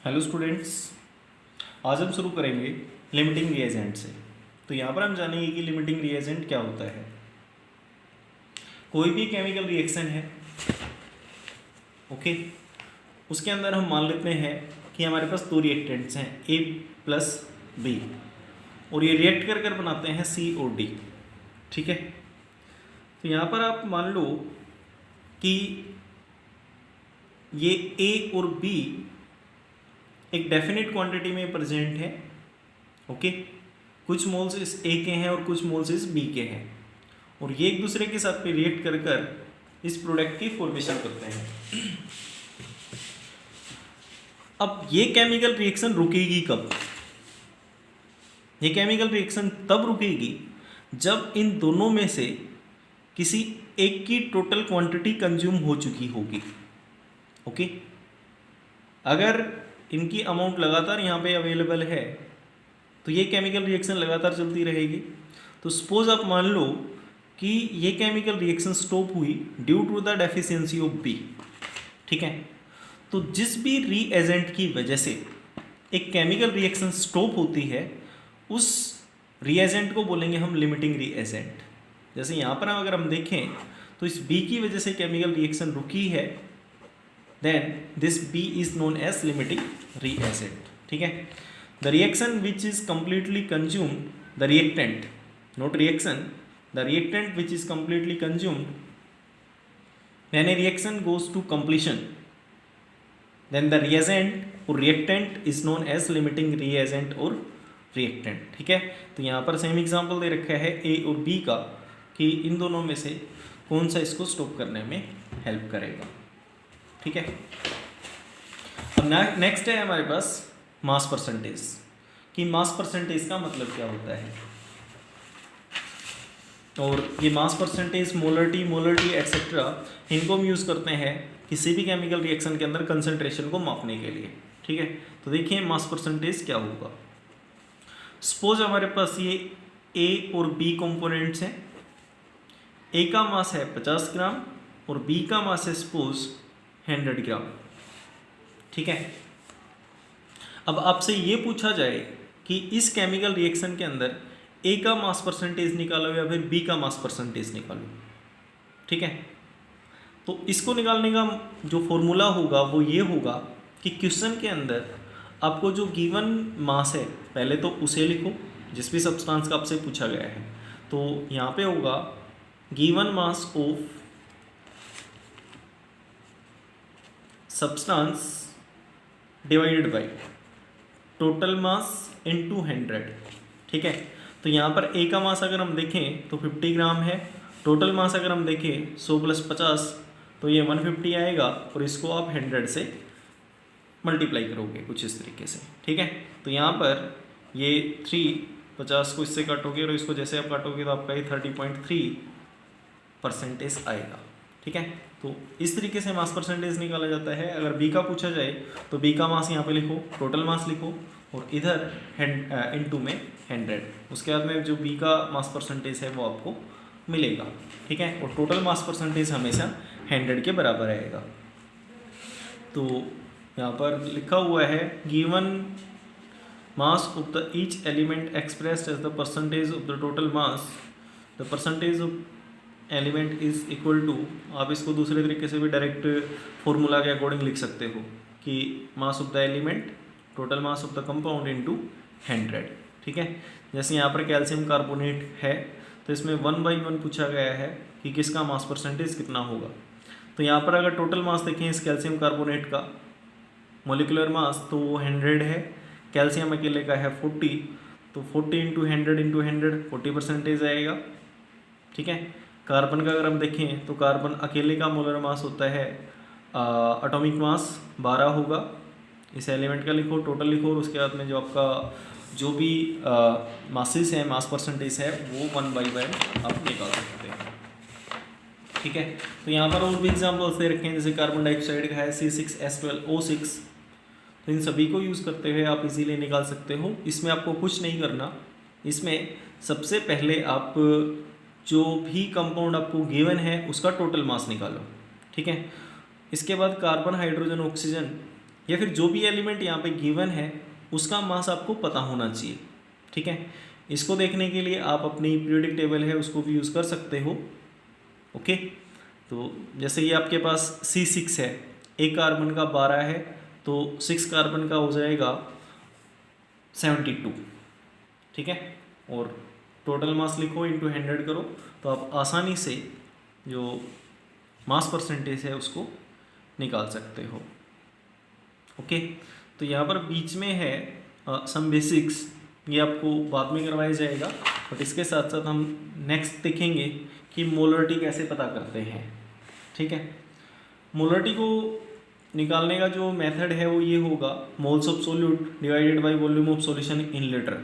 Hello students, आज हम शुरू करेंगे लिमिटिंग रिएजेंट से। तो यहाँ पर हम जानेंगे कि लिमिटिंग रिएजेंट क्या होता है। कोई भी केमिकल रिएक्शन है, ओके, उसके अंदर हम मान लेते हैं कि हमारे पास दो रिएक्टेंट्स हैं A प्लस B, और ये रिएक्ट कर कर बनाते हैं C और D। ठीक है, तो यहाँ पर आप मान लो कि ये A और B एक डेफिनेट क्वांटिटी में प्रेजेंट है, ओके। कुछ मोल्स इस ए के हैं और कुछ मोल्स इस बी के हैं, और ये एक दूसरे के साथ पे रिएक्ट कर कर इस प्रोडक्ट की फॉर्मेशन करते हैं। अब ये केमिकल रिएक्शन रुकेगी कब? ये केमिकल रिएक्शन तब रुकेगी जब इन दोनों में से किसी एक की टोटल क्वांटिटी कंज्यूम हो चुकी होगी, ओके। अगर इनकी अमाउंट लगातार यहाँ पे अवेलेबल है तो ये केमिकल रिएक्शन लगातार चलती रहेगी। तो सपोज आप मान लो कि ये केमिकल रिएक्शन स्टॉप हुई due to the deficiency of B, ठीक है। तो जिस भी रीएजेंट की वजह से एक केमिकल रिएक्शन स्टॉप होती है, उस रीएजेंट को बोलेंगे हम लिमिटिंग रीएजेंट। जैसे यहाँ पर अगर हम देखें तो इस बी की वजह से केमिकल रिएक्शन रुकी है, then this B is known as limiting reagent, ठीक है। The reaction which is completely consumed, the reactant, not reaction, the reactant which is completely consumed, when a reaction goes to completion, then the reagent or reactant is known as limiting reagent or reactant, ठीक है। तो यहाँ पर same example दे रखा है A और B का कि इन दोनों में से कौन सा इसको स्टॉप करने में हेल्प करेगा, ठीक है। अब नेक्स्ट है हमारे पास मास परसेंटेज, कि मास परसेंटेज का मतलब क्या होता है। और ये मास परसेंटेज, मोलरिटी एक्सेट्रा, इनको हम यूज़ करते हैं किसी भी केमिकल रिएक्शन के अंदर कंसंट्रेशन को मापने के लिए, ठीक है। तो देखिए मास परसेंटेज क्या होगा। सपोज हमारे पास ये A और B कंपोनेंट्स हैं। A का मास है 50 ग्राम और B का मास है सपोज 100 ग्राम, ठीक है। अब आपसे ये पूछा जाए कि इस केमिकल रिएक्शन के अंदर A का मास परसेंटेज निकालो या फिर B का मास परसेंटेज निकालो, ठीक है। तो इसको निकालने का जो फॉर्मूला होगा वो ये होगा कि क्वेश्चन के अंदर आपको जो गिवन मास है पहले तो उसे लिखो जिस भी सब्सटेंस का आपसे पूछा गया है। तो यहाँ पे होगा given mass of substance divided by total mass into 100, ठीक है। तो यहाँ पर A का मास अगर हम देखें तो 50 ग्राम है, टोटल मास अगर हम देखें 100 + 50 तो ये 150 आएगा, और इसको आप 100 से मल्टीप्लाई करोगे कुछ इस तरीके से, ठीक है। तो यहाँ पर ये 350 को इससे काटोगे और इसको जैसे आप काटोगे तो आपका ये 30.3% आएगा, ठीक है। तो इस तरीके से मास परसेंटेज निकाला जाता है। अगर B का पूछा जाए तो B का मास यहाँ पे लिखो, टोटल मास लिखो, और इधर इनटू में 100, उसके बाद में जो B का मास परसेंटेज है वो आपको मिलेगा, ठीक है। और टोटल मास परसेंटेज हमेशा 100 के बराबर आएगा। तो यहाँ पर लिखा हुआ है given mass of the each element expressed as the percentage of the total mass, the percentage of element is equal to, आप इसको दूसरे तरीके से भी डायरेक्ट फॉर्मूला के अकॉर्डिंग लिख सकते हो कि मास of the element total mass of the compound into 100, ठीक है। जैसे यहाँ पर कैल्शियम कार्बोनेट है तो इसमें 1/1 पूछा गया है कि किसका मास परसेंटेज कितना होगा। तो यहाँ पर अगर टोटल मास देखें इस कैल्शियम कार्बोनेट का मोलिकुलर मास तो वो 100 है, कैल्शियम अकेले का है 40, तो 40 × 100 × 100 40% आएगा, ठीक है। कार्बन का अगर हम देखें तो कार्बन अकेले का मोलर मास होता है एटॉमिक मास 12 होगा। इस एलिमेंट का लिखो, टोटल लिखो, और उसके बाद में जो आपका जो भी मासेस है, मास परसेंटेज है, वो 1/1 आप निकाल सकते हैं, ठीक है। तो यहाँ पर और भी एग्जाम्पल्स दे रखे हैं, जैसे कार्बन डाइऑक्साइड का है C6H12O6, तो इन सभी को यूज़ करते हुए आप इजीली निकाल सकते हो। इसमें आपको कुछ नहीं करना, इसमें सबसे पहले आप जो भी कंपाउंड आपको गिवन है उसका टोटल मास निकालो, ठीक है। इसके बाद कार्बन, हाइड्रोजन, ऑक्सीजन या फिर जो भी एलिमेंट यहाँ पे गिवन है उसका मास आपको पता होना चाहिए, ठीक है। इसको देखने के लिए आप अपनी पीरियोडिक टेबल है उसको भी यूज़ कर सकते हो, ओके। तो जैसे ये आपके पास C6 है, एक कार्बन का 12 है, तो 6 कार्बन का हो जाएगा 72, ठीक है। और टोटल मास लिखो इंटू 100 करो, तो आप आसानी से जो मास परसेंटेज है उसको निकाल सकते हो, ओके। तो यहाँ पर बीच में है सम बेसिक्स, ये आपको बाद में करवाया जाएगा, बट इसके साथ साथ हम नेक्स्ट देखेंगे कि मोलरिटी कैसे पता करते हैं, ठीक है। मोलरिटी को निकालने का जो मेथड है वो ये होगा, moles of solute divided by volume of solution in litre.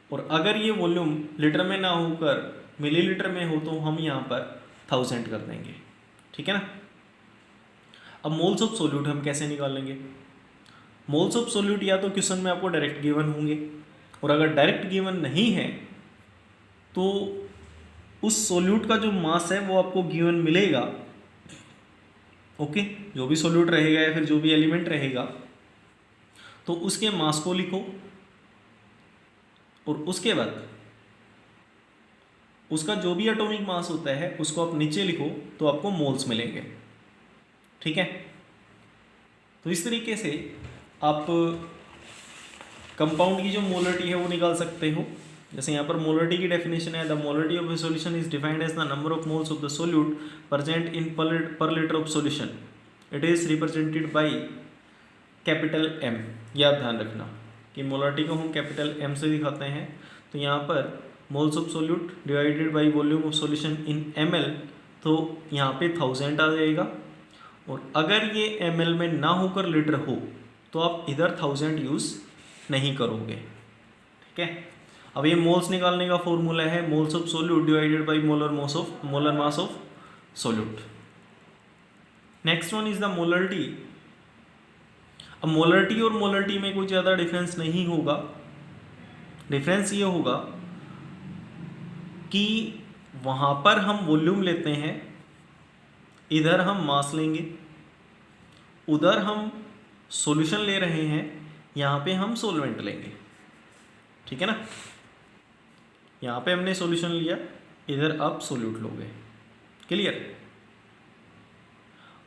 और अगर ये वॉल्यूम लीटर में ना होकर मिलीलीटर में हो तो हम यहाँ पर 1000 कर देंगे, ठीक है ना। अब मोल्स ऑफ सोल्यूट हम कैसे निकालेंगे? मोल्स ऑफ सोल्यूट या तो क्वेश्चन में आपको डायरेक्ट गिवन होंगे, और अगर डायरेक्ट गिवन नहीं है तो उस सोल्यूट का जो मास है वो आपको गिवन मिलेगा, ओके। जो भी सोल्यूट रहेगा या फिर जो भी एलिमेंट रहेगा तो उसके मास को लिखो, और उसके बाद उसका जो भी एटॉमिक मास होता है उसको आप नीचे लिखो तो आपको मोल्स मिलेंगे, ठीक है। तो इस तरीके से आप कंपाउंड की जो मोलरिटी है वो निकाल सकते हो। जैसे यहाँ पर मोलरिटी की डेफिनेशन है, the molarity of a solution is defined as the number of moles of the solute present in per litre of solution, it is represented by capital M। याद ध्यान रखना कि मोलरिटी को हम कैपिटल M से दिखाते हैं। तो यहाँ पर moles of solute divided by volume of solution in ml, तो यहाँ पे 1000 आ जाएगा। और अगर ये ml में ना होकर लीटर हो तो आप इधर 1000 यूज़ नहीं करोगे, ठीक है। अब ये मोल्स निकालने का फॉर्मूला है moles of solute divided by molar mass of solute. Next one is the molarity. अब मोलरिटी और मोलरिटी में कोई ज़्यादा डिफरेंस नहीं होगा। डिफरेंस ये होगा कि वहाँ पर हम वॉल्यूम लेते हैं, इधर हम मास लेंगे, उधर हम सॉल्यूशन ले रहे हैं, यहाँ पे हम सॉल्वेंट लेंगे, ठीक है ना। यहाँ पे हमने सॉल्यूशन लिया, इधर आप सोल्यूट लोगे, क्लियर।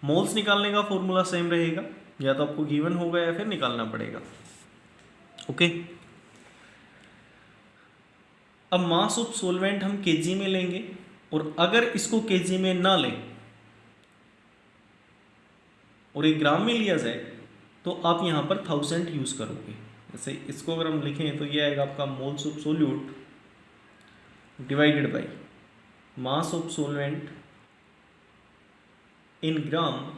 मोल्स निकालने का फॉर्मूला सेम रहेगा, या तो आपको गिवन होगा या फिर निकालना पड़ेगा, ओके। अब मास ऑफ सॉल्वेंट हम केजी में लेंगे, और अगर इसको केजी में ना लें और एक ग्राम में लिया जाए तो आप यहाँ पर 1000 यूज़ करोगे। जैसे इसको अगर हम लिखें तो ये आएगा आपका moles of solute divided by mass of solvent in gram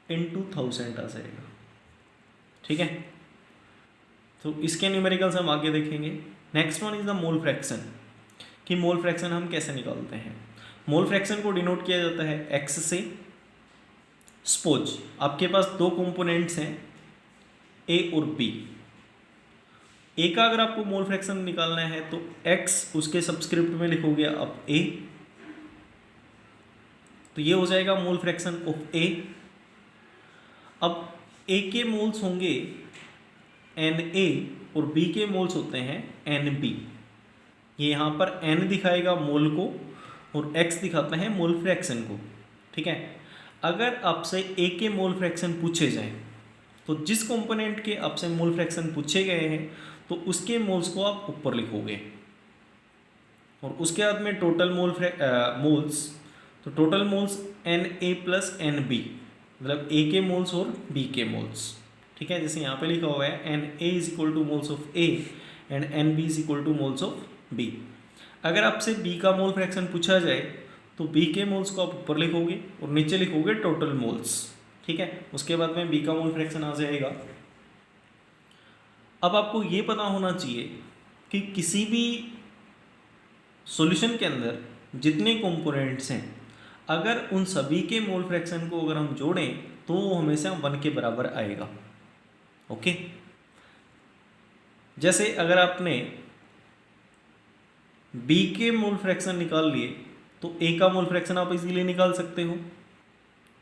into 1000 आ जाएगा, ठीक है। तो इसके न्यूमेरिकल्स हम आगे देखेंगे। Next one is the mole fraction, कि मोल फ्रैक्शन हम कैसे निकालते हैं। मोल फ्रैक्शन को डिनोट किया जाता है x से। सपोज आपके पास दो कंपोनेंट्स हैं A और B। A का अगर आपको मोल फ्रैक्शन निकालना है तो x उसके सबस्क्रिप्ट में लिखोगे आप A, तो ये हो जाएगा मोल फ्रैक्शन ऑफ A। अब A के मोल्स होंगे Na और B के मोल्स होते हैं Nb। ये यहाँ पर N दिखाएगा मोल को और X दिखाता है मोल फ्रैक्शन को, ठीक है। अगर आपसे A के मोल फ्रैक्शन पूछे जाएं तो जिस कंपोनेंट के आपसे मोल फ्रैक्शन पूछे गए हैं तो उसके मोल्स को आप ऊपर लिखोगे, और उसके बाद में टोटल मोल्स, तो total moles Na plus Nb, मतलब A के मोल्स और B के मोल्स, ठीक है। जैसे यहाँ पे लिखा हुआ है Na is equal two moles of A and Nb is equal two moles of B। अगर आपसे B का मोल फ्रैक्शन पूछा जाए तो B के मोल्स को आप ऊपर लिखोगे और नीचे लिखोगे टोटल मोल्स, ठीक है। उसके बाद में B का मोल फ्रैक्शन आ जाएगा। अब आपको ये पता होना चाहिए कि किसी भी सॉल्यूशन के अंदर जितने कंपोनेंट्स हैं अगर उन सभी के मोल फ्रैक्शन को अगर हम जोड़ें तो वो हमेशा 1 के बराबर आएगा, ओके। जैसे अगर आपने B के मोल फ्रैक्शन निकाल लिए तो A का मोल फ्रैक्शन आप इजीली निकाल सकते हो,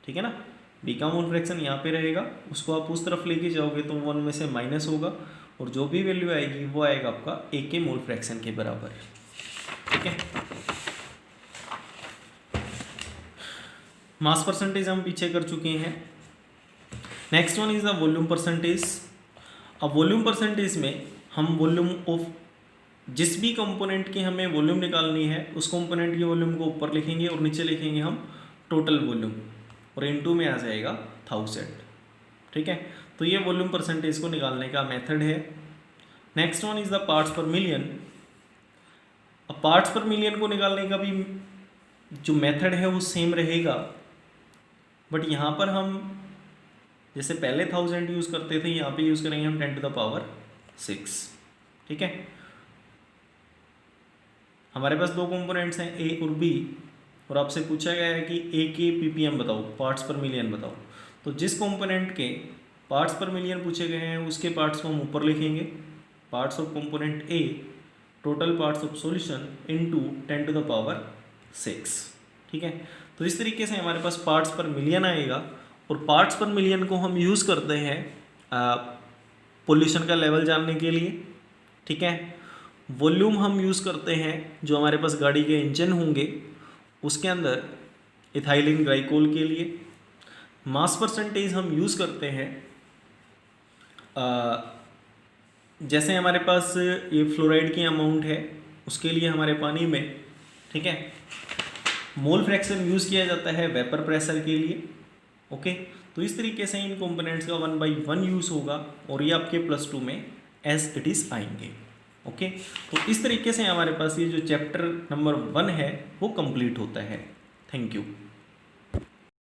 ठीक है ना। बी का मोल फ्रैक्शन यहाँ पे रहेगा, उसको आप उस तरफ लेके जाओगे तो 1 में से माइनस होगा और जो भी वैल्यू आएगी वो आएगा आपका ए के मोल फ्रैक्शन के बराबर। ठीक है, मास परसेंटेज हम पीछे कर चुके हैं। Next one is the volume percentage. अब वॉल्यूम परसेंटेज में हम वॉल्यूम ऑफ जिस भी कंपोनेंट की हमें वॉल्यूम निकालनी है उस कंपोनेंट की वॉल्यूम को ऊपर लिखेंगे और नीचे लिखेंगे हम टोटल वॉल्यूम और इनटू में आ जाएगा 1000। ठीक है, तो ये वॉल्यूम परसेंटेज को निकालने का मेथड है। Next one is the parts पर मिलियन। अब पार्ट्स पर मिलियन को निकालने का भी जो मेथड है वो सेम रहेगा, बट यहाँ पर हम जैसे पहले 1000 यूज़ करते थे यहाँ पे यूज़ करेंगे हम 10⁶। ठीक है, हमारे पास दो कंपोनेंट्स हैं ए और बी और आपसे पूछा गया है कि ए के पीपीएम बताओ, पार्ट्स पर मिलियन बताओ। तो जिस कंपोनेंट के पार्ट्स पर मिलियन पूछे गए हैं उसके पार्ट्स को हम ऊपर लिखेंगे, parts of component A total parts of solution into 10⁶। ठीक है, तो इस तरीके से हमारे पास पार्ट्स पर मिलियन आएगा और पार्ट्स पर मिलियन को हम यूज़ करते हैं पोल्यूशन का लेवल जानने के लिए। ठीक है, वॉल्यूम हम यूज़ करते हैं जो हमारे पास गाड़ी के इंजन होंगे उसके अंदर इथाइलिन ग्लाइकोल के लिए। मास परसेंटेज हम यूज़ करते हैं जैसे हमारे पास ये फ्लोराइड की अमाउंट है उसके लिए हमारे पानी में। ठीक है, मोल फ्रैक्शन यूज़ किया जाता है वेपर प्रेशर के लिए। ओके, तो इस तरीके से इन कंपोनेंट्स का 1/1 यूज़ होगा और ये आपके +2 में एज इट इज़ आएंगे। ओके, तो इस तरीके से हमारे पास ये जो चैप्टर नंबर 1 है वो कंप्लीट होता है। Thank you.